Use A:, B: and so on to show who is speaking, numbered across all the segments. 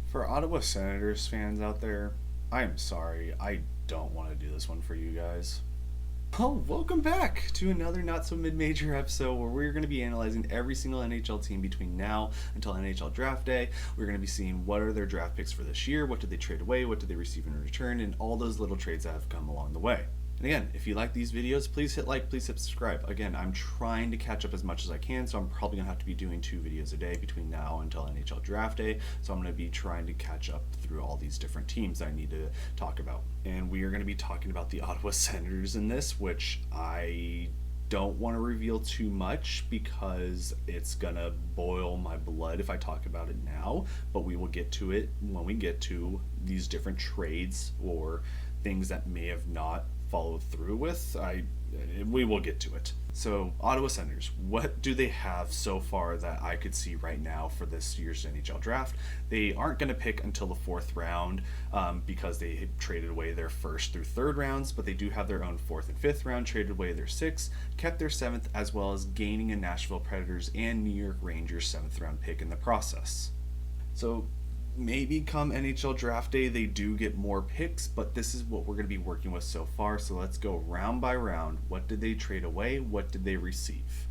A: For Ottawa Senators fans out there, I am sorry. I don't want to do this one for you guys. Oh, welcome back to another not so mid major episode where we're going to be analyzing every single NHL team between now until NHL draft day. We're going to be seeing what are their draft picks for this year, what did they trade away, what did they receive in return, and all those little trades that have come along the way. And again, if you like these videos, please hit like, please hit subscribe. Again, I'm trying to catch up as much as I can, so I'm probably going to have to be doing 2 videos a day between now until NHL draft day. So I'm going to be trying to catch up through all these different teams I need to talk about. And we are going to be talking about the Ottawa Senators in this, which I don't want to reveal too much because it's gonna boil my blood if I talk about it now, but we will get to it when we get to these different trades or things that may have not followed through with. We will get to it. So Ottawa Senators, what do they have so far that I could see right now for this year's NHL draft? They aren't going to pick until the 4th round because they traded away their 1st through 3rd rounds, but they do have their own 4th and 5th round, traded away their 6th, kept their 7th, as well as gaining a Nashville Predators and New York Rangers 7th round pick in the process. So maybe come NHL draft day they do get more picks, but this is what we're going to be working with so far. So let's go round by round. What did they trade away? What did they receive?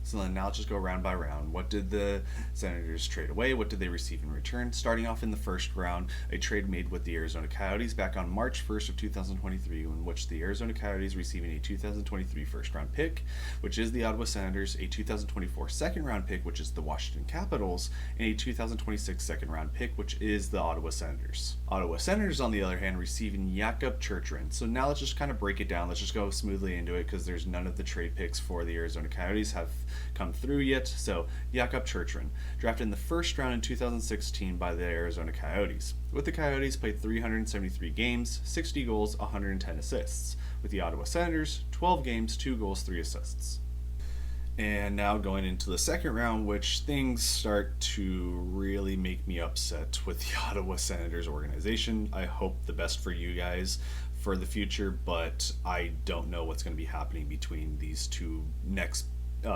A: So then now let's just go round by round. What did the Senators trade away? What did they receive in return? Starting off in the 1st round, a trade made with the Arizona Coyotes back on March 1st of 2023, in which the Arizona Coyotes receiving a 2023 first round pick, which is the Ottawa Senators, a 2024 second round pick, which is the Washington Capitals, and a 2026 second round pick, which is the Ottawa Senators. Ottawa Senators, on the other hand, receiving Jakob Churchrin. So now let's just kind of break it down. Let's just go smoothly into it because there's none of the trade picks for the Arizona Coyotes have come through yet. So Jakob Churchrin, drafted in the 1st round in 2016 by the Arizona Coyotes. With the Coyotes, played 373 games, 60 goals, 110 assists. With the Ottawa Senators, 12 games, 2 goals, 3 assists. And now going into the 2nd round, which things start to really make me upset with the Ottawa Senators organization. I hope the best for you guys for the future, but I don't know what's going to be happening between these two next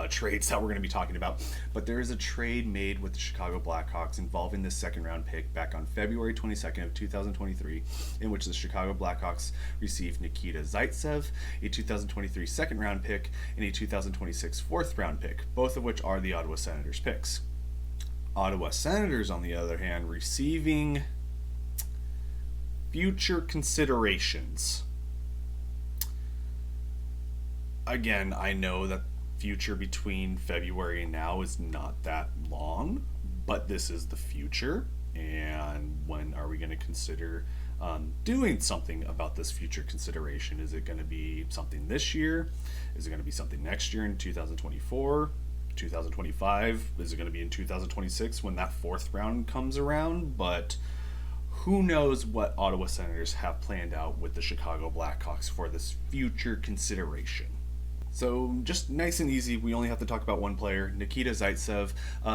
A: trades that we're going to be talking about. But there is a trade made with the Chicago Blackhawks involving this 2nd round pick back on February 22nd of 2023, in which the Chicago Blackhawks received Nikita Zaitsev, a 2023 2nd round pick, and a 2026 4th round pick, both of which are the Ottawa Senators picks. Ottawa Senators, on the other hand, receiving future considerations. Again, I know that future between February and now is not that long, but this is the future. And when are we going to consider doing something about this future consideration? Is it going to be something this year? Is it going to be something next year in 2024? 2025? Is it going to be in 2026 when that 4th round comes around? But who knows what Ottawa Senators have planned out with the Chicago Blackhawks for this future consideration. So just nice and easy, we only have to talk about one player, Nikita Zaitsev.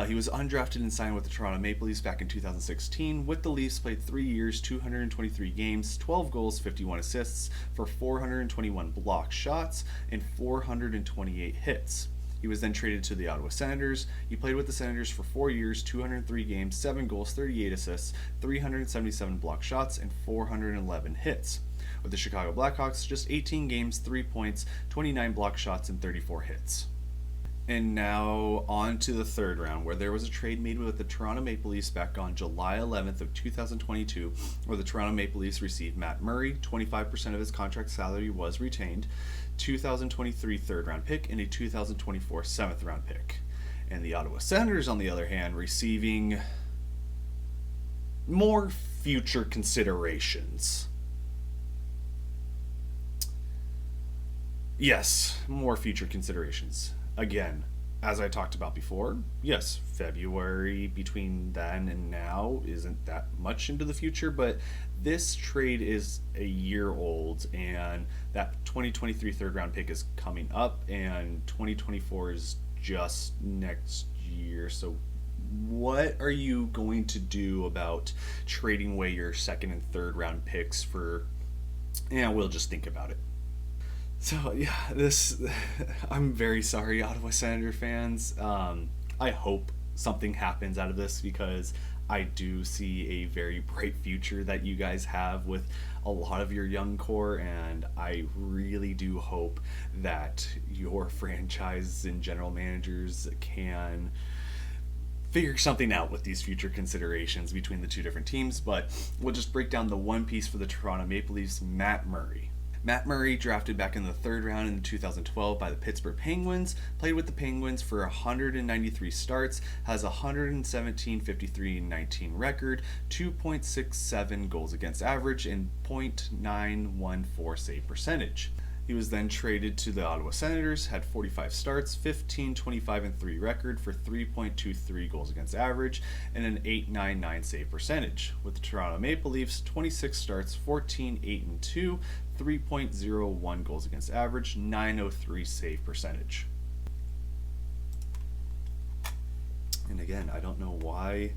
A: He was undrafted and signed with the Toronto Maple Leafs back in 2016. With the Leafs, played 3 years, 223 games, 12 goals, 51 assists for 421 blocked shots and 428 hits. He was then traded to the Ottawa Senators. He played with the Senators for 4 years, 203 games, 7 goals, 38 assists, 377 blocked shots, and 411 hits. With the Chicago Blackhawks, just 18 games, 3 points, 29 block shots, and 34 hits. And now on to the 3rd round, where there was a trade made with the Toronto Maple Leafs back on July 11th of 2022, where the Toronto Maple Leafs received Matt Murray, 25% of his contract salary was retained, 2023 3rd round pick, and a 2024 7th round pick. And the Ottawa Senators, on the other hand, receiving more future considerations. Yes, more future considerations. Again, as I talked about before, yes, February between then and now isn't that much into the future, but this trade is a year old, and that 2023 3rd round pick is coming up, and 2024 is just next year. So what are you going to do about trading away your 2nd and 3rd round picks for, we'll just think about it. So yeah, I'm very sorry, Ottawa Senator fans. I hope something happens out of this because I do see a very bright future that you guys have with a lot of your young core, and I really do hope that your franchise and general managers can figure something out with these future considerations between the two different teams. But we'll just break down the one piece for the Toronto Maple Leafs, Matt Murray. Matt Murray, drafted back in the third round in 2012 by the Pittsburgh Penguins, played with the Penguins for 193 starts, has a 117, 53, 19 record, 2.67 goals against average, and .914 save percentage. He was then traded to the Ottawa Senators, had 45 starts, 15, 25, and 3 record for 3.23 goals against average and an .899 save percentage. With the Toronto Maple Leafs, 26 starts, 14, 8, and 2, 3.01 goals against average, 903 save percentage. And again, I don't know why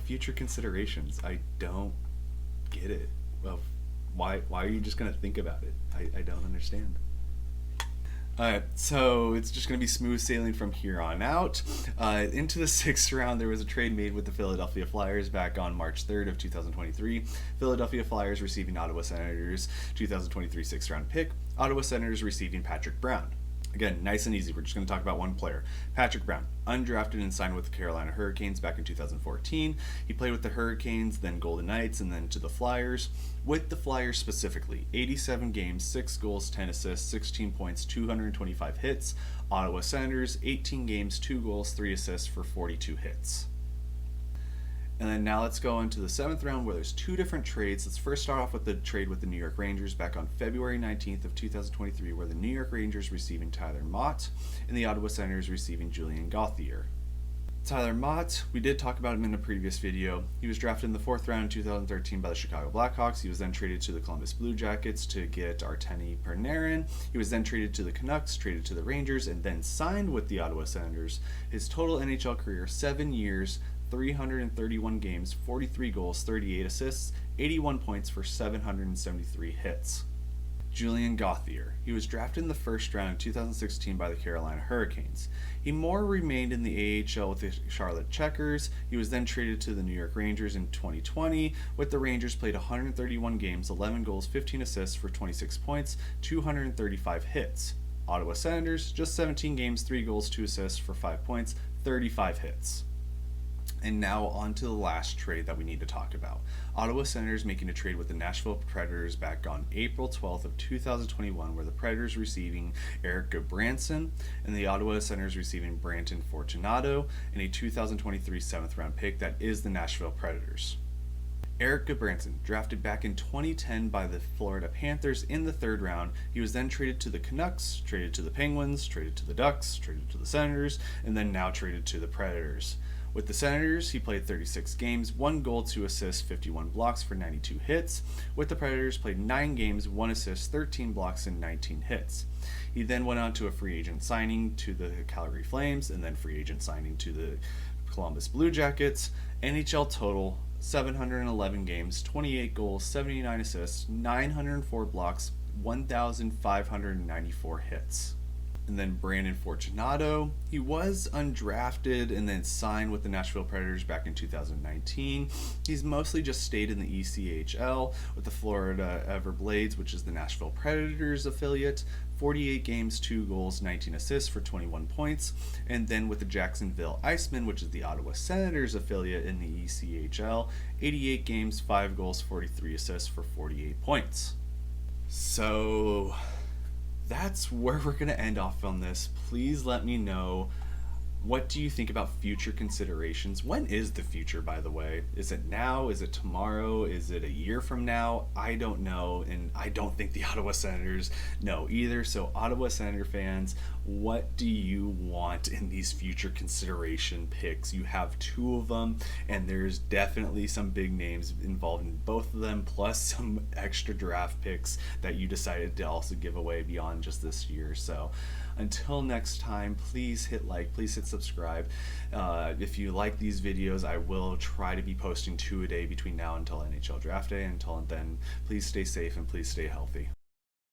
A: future considerations. I don't get it. Well, why are you just going to think about it? I don't understand. Alright, so it's just going to be smooth sailing from here on out. Into the sixth round, there was a trade made with the Philadelphia Flyers back on March 3rd of 2023. Philadelphia Flyers receiving Ottawa Senators 2023 sixth round pick. Ottawa Senators receiving Patrick Brown. Again, nice and easy. We're just going to talk about one player. Patrick Brown, undrafted and signed with the Carolina Hurricanes back in 2014. He played with the Hurricanes, then Golden Knights, and then to the Flyers. With the Flyers specifically, 87 games, 6 goals, 10 assists, 16 points, 225 hits. Ottawa Senators, 18 games, 2 goals, 3 assists for 42 hits. And then now let's go into the seventh round where there's two different trades. Let's first start off with the trade with the New York Rangers back on February 19th of 2023, where the New York Rangers receiving Tyler Mott and the Ottawa Senators receiving Julian Gauthier. Tyler Mott, we did talk about him in a previous video. He was drafted in the fourth round in 2013 by the Chicago Blackhawks. He was then traded to the Columbus Blue Jackets to get Artemi Panarin. He was then traded to the Canucks, traded to the Rangers, and then signed with the Ottawa Senators. His total NHL career, 7 years, 331 games, 43 goals, 38 assists, 81 points for 773 hits. Julian Gauthier. He was drafted in the first round in 2016 by the Carolina Hurricanes. He more remained in the AHL with the Charlotte Checkers. He was then traded to the New York Rangers in 2020. With the Rangers, played 131 games, 11 goals, 15 assists for 26 points, 235 hits. Ottawa Senators, just 17 games, 3 goals, 2 assists for 5 points, 35 hits. And now on to the last trade that we need to talk about. Ottawa Senators making a trade with the Nashville Predators back on April 12th of 2021, where the Predators receiving Erik Gudbranson and the Ottawa Senators receiving Brandon Fortunato and a 2023 7th round pick that is the Nashville Predators. Erik Gudbranson, drafted back in 2010 by the Florida Panthers in the third round. He was then traded to the Canucks, traded to the Penguins, traded to the Ducks, traded to the Senators, and then now traded to the Predators. With the Senators, he played 36 games, 1 goal, 2 assists, 51 blocks for 92 hits. With the Predators, played 9 games, 1 assist, 13 blocks, and 19 hits. He then went on to a free agent signing to the Calgary Flames, and then free agent signing to the Columbus Blue Jackets. NHL total, 711 games, 28 goals, 79 assists, 904 blocks, 1,594 hits. And then Brandon Fortunato, he was undrafted and then signed with the Nashville Predators back in 2019. He's mostly just stayed in the ECHL with the Florida Everblades, which is the Nashville Predators affiliate. 48 games, 2 goals, 19 assists for 21 points. And then with the Jacksonville Icemen, which is the Ottawa Senators affiliate in the ECHL, 88 games, 5 goals, 43 assists for 48 points. So that's where we're going to end off on this. Please let me know, what do you think about future considerations? When is the future, by the way? Is it now? Is it tomorrow? Is it a year from now? I don't know, and I don't think the Ottawa Senators know either. So Ottawa Senator fans, what do you want in these future consideration picks? You have 2 of them, and there's definitely some big names involved in both of them, plus some extra draft picks that you decided to also give away beyond just this year. So until next time, please hit like, please hit subscribe. If you like these videos, I will try to be posting 2 a day between now until NHL Draft Day. Until then, please stay safe and please stay healthy.